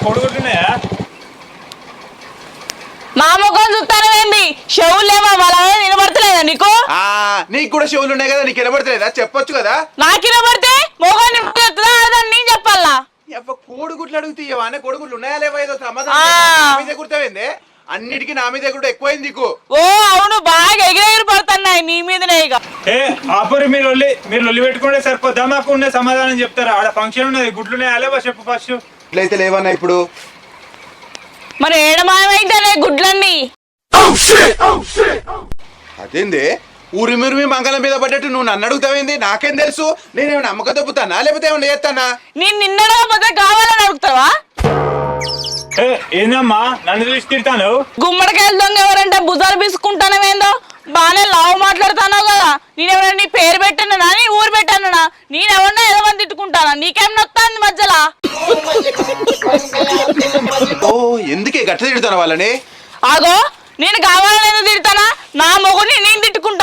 కొడుకుంటున్నాయా? మా ముఖం చూస్తానవేంది? చెవులేమో వాళ్ళ వినబడతలేదా నీకు? నీకు కూడా చెవులు ఉన్నాయి కదా, నీకు వినబడతలేదా? చెప్పొచ్చు కదా. నాకు వినబడితే మొఖాన్ని నేను చెప్పాలా? కోడిగుడ్లు అడుగుతావా? కోడిగుడ్లు ఉన్నాయా లేవా? ఏదో సమాధానం గుర్తమైంది. అన్నిటికీ నా మీద కూడా ఎక్కువైంది నీకు. ఓ అవును, బాగా ఎగిరెగిరి పడుతున్నాయి నీ మీదనే. ఇక ఆపరి మీరు లొల్లి పెట్టుకుంటే సరిపోద్దా? మాకు ఉండే సమాధానం చెప్తారా? ఆడ ఫంక్షన్ ఉన్నది, గుడ్లు ఉన్నాయా లేవా చెప్పు ఫస్ట్. ఇట్లయితే లేవన్నా ఇప్పుడు. మరి ఏడమాయమైతేనే గుడ్లన్నీ. అదేంది ఊరి మీరు మంగళం మీద పడ్డట్టు నువ్వు నన్ను అడుగుతావేంది? నాకేం తెలుసు? నేనేమైనా నమ్మకం తప్పుతానా లేకపోతే ఏమన్నా చేస్తానా? నేను నిన్నడకపోతే కావాలని అడుగుతావా? ఏందమ్మా నన్ను చూసి తిడతాను? గుమ్మడికాయలు దొంగ ఎవరంటే భుజాలు బీసుకుంటానవేందో? బానే లావు మాట్లాడుతానో కదా. నేనెవరైనా నీ పేరు పెట్టానా, నీ ఊరు పెట్టానా? నేనెవరన్నా ఏదో మంది తిట్టుకుంటానా? నీకేం నొత్తాంది మధ్యలో? ఓ ఎందుకే గట్ల తిడతాను వాళ్ళని? ఆగో, నేను కావాలని తిడతానా? నా మొగుడిని నేను తిట్టుకుంటా.